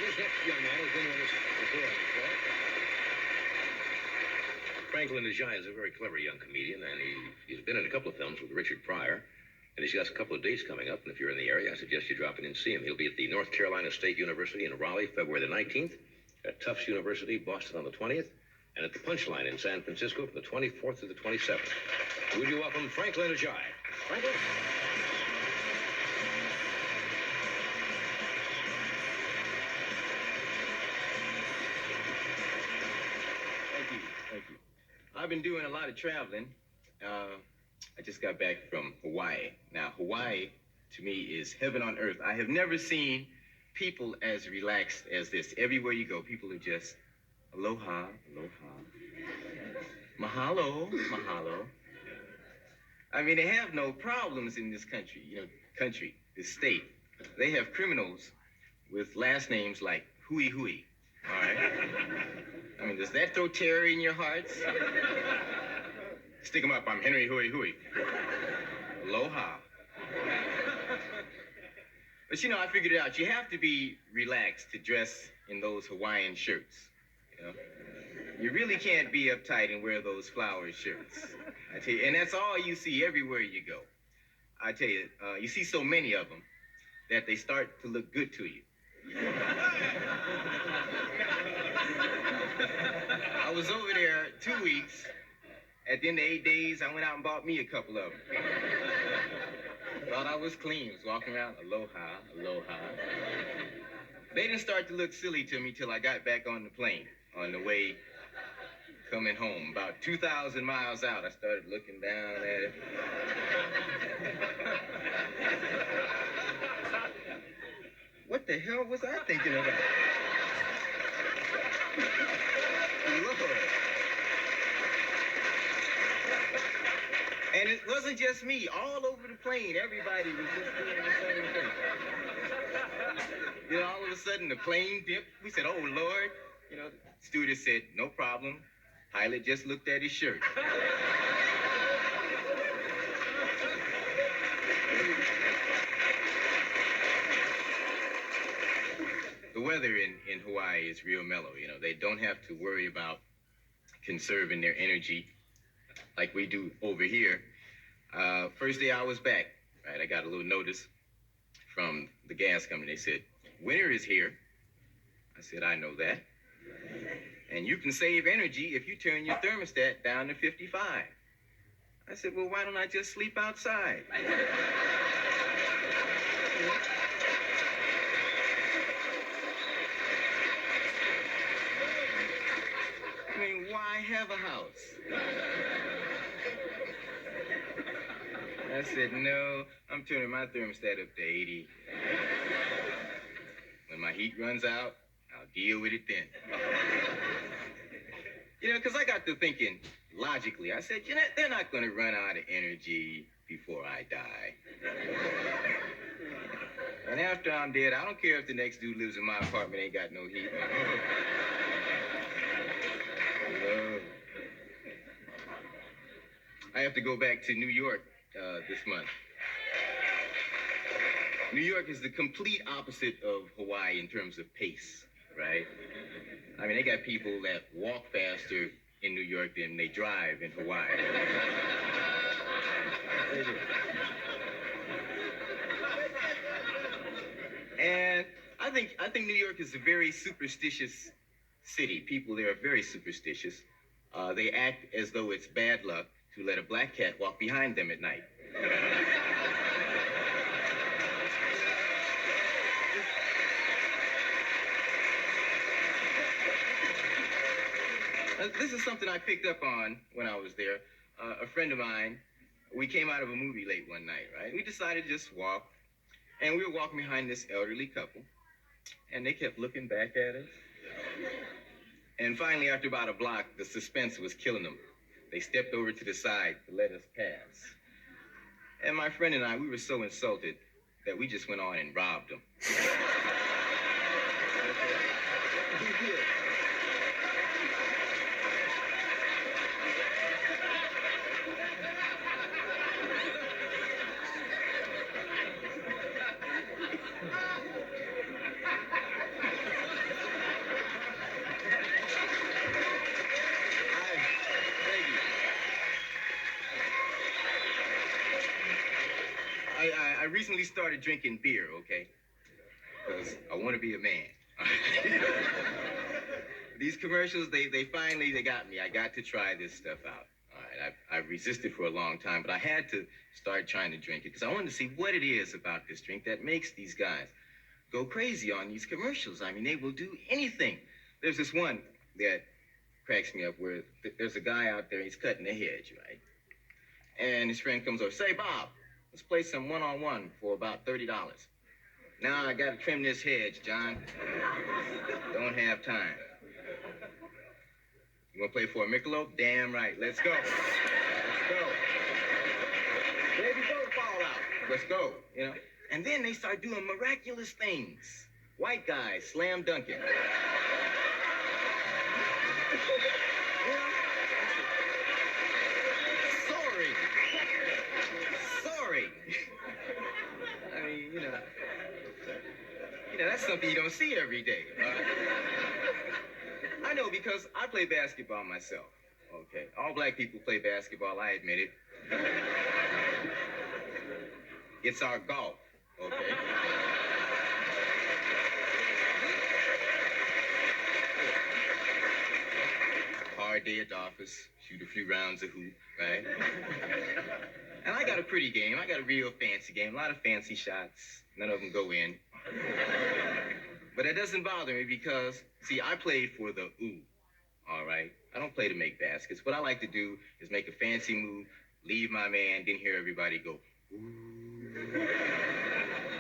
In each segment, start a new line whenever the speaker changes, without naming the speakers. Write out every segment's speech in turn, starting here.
This next young man has been with us before. Franklyn Ajaye is a very clever young comedian, and he's been in a couple of films with Richard Pryor. And he's got a couple of dates coming up, and if you're in the area, I suggest you drop in and see him. He'll be at the North Carolina State University in Raleigh, February the 19th, at Tufts University, Boston on the 20th, and at the Punchline in San Francisco from the 24th to the 27th. Would you welcome Franklyn Ajaye? Franklyn?
Thank you. I've been doing a lot of traveling. I just got back from Hawaii. Now, Hawaii, to me, is heaven on earth. I have never seen people as relaxed as this. Everywhere you go, people are just, aloha, mahalo, mahalo. I mean, they have no problems in this country, this state. They have criminals with last names like Hui Hui, all right? I mean, does that throw terror in your hearts? Stick 'em up, I'm Henry Hui Hui. Aloha. But I figured it out. You have to be relaxed to dress in those Hawaiian shirts, You really can't be uptight and wear those flower shirts. I tell you, and that's all you see everywhere you go. I tell you, you see so many of them that they start to look good to you. I was over there 2 weeks. At the end of 8 days, I went out and bought me a couple of them. Thought I was clean. Was walking around, aloha, aloha. They didn't start to look silly to me till I got back on the plane on the way coming home. About 2,000 miles out, I started looking down at it. What the hell was I thinking about? Lord. And it wasn't just me. All over the plane, everybody was just doing the same thing. All of a sudden, the plane dipped. We said, oh, Lord. The stewardess said, no problem. Pilot just looked at his shirt. The weather in Hawaii is real mellow. They don't have to worry about conserving their energy like we do over here. First day I was back, right, I got a little notice from the gas company. They said, winter is here. I said, I know that. And you can save energy if you turn your thermostat down to 55. I said, well, why don't I just sleep outside? I mean, why have a house? I said, no, I'm turning my thermostat up to 80. When my heat runs out, I'll deal with it then. Because I got to thinking logically. I said, they're not going to run out of energy before I die. And after I'm dead, I don't care if the next dude lives in my apartment, ain't got no heat. I have to go back to New York this month. New York is the complete opposite of Hawaii in terms of pace, right? I mean, they got people that walk faster in New York than they drive in Hawaii. And I think New York is a very superstitious city. People there are very superstitious. They act as though it's bad luck to let a black cat walk behind them at night. This is something I picked up on when I was there. A friend of mine, we came out of a movie late one night, right? We decided to just walk. And we were walking behind this elderly couple. And they kept looking back at us. And finally, after about a block, the suspense was killing them. They stepped over to the side to let us pass. And my friend and I, we were so insulted that we just went on and robbed them. I recently started drinking beer, okay? Because I want to be a man. These commercials, they finally got me. I got to try this stuff out. All right, I resisted for a long time, but I had to start trying to drink it because I wanted to see what it is about this drink that makes these guys go crazy on these commercials. I mean, they will do anything. There's this one that cracks me up where there's a guy out there, he's cutting a hedge, right? And his friend comes over, say, Bob, let's play some one-on-one for about $30. Now I gotta trim this hedge, John. Don't have time. You wanna play for a Michelob? Damn right, let's go. Let's go. Baby, don't fall out. Let's go, you know? And then they start doing miraculous things. White guys slam dunking. Sorry. I mean, you know, that's something you don't see every day. I know because I play basketball myself. Okay, all black people play basketball. I admit it. It's our golf. Okay. Hard day at the office, shoot a few rounds of hoop, right? And I got a pretty game. I got a real fancy game. A lot of fancy shots. None of them go in. But that doesn't bother me because, see, I played for the ooh, all right? I don't play to make baskets. What I like to do is make a fancy move, leave my man, then hear everybody go, ooh.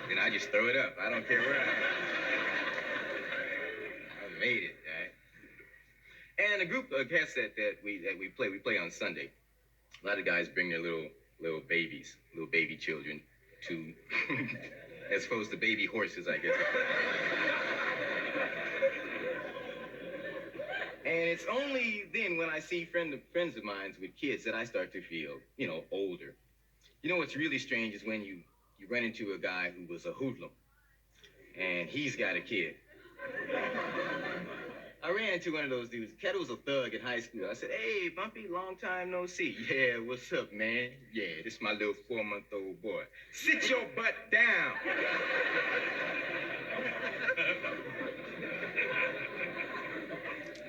Then I just throw it up. I don't care where I made it, right? And a group of cats that we play on Sunday. A lot of guys bring their little babies, little baby children to, as opposed to baby horses, I guess. And it's only then when I see friends of mine with kids that I start to feel, you know, older. You know what's really strange is when you run into a guy who was a hoodlum, and he's got a kid. I ran into one of those dudes. Cat was a thug in high school. I said, hey, Bumpy, long time no see. Yeah, what's up, man? Yeah, this is my little 4-month-old boy. Sit your butt down.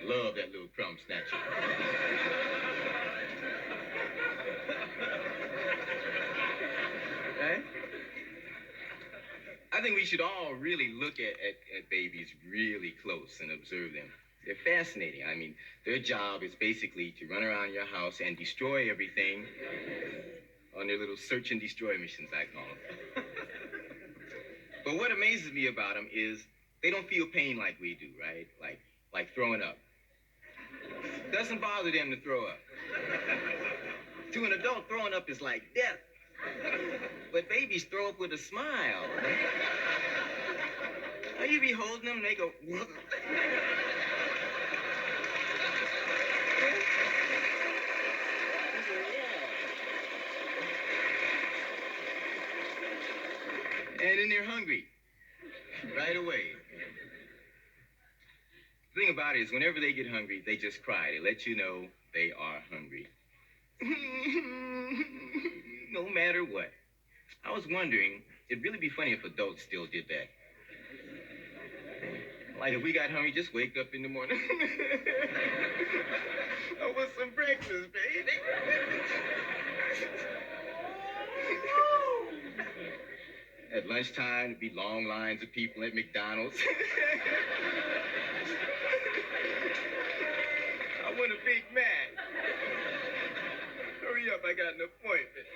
Love that little crumb snatcher. Right? I think we should all really look at babies really close and observe them. They're fascinating. I mean, their job is basically to run around your house and destroy everything on their little search and destroy missions, I call them. But what amazes me about them is they don't feel pain like we do, right? Like throwing up. Doesn't bother them to throw up. To an adult, throwing up is like death. But babies throw up with a smile. Now you be holding them, they go, what? And then they're hungry right away. The thing about it is whenever they get hungry, they just cry. They let you know they are hungry. No matter what. I was wondering, it'd really be funny if adults still did that. Like if we got hungry, just wake up in the morning. I want some breakfast, baby. At lunchtime, there'd be long lines of people at McDonald's. I want a Big Mac. Hurry up, I got an appointment.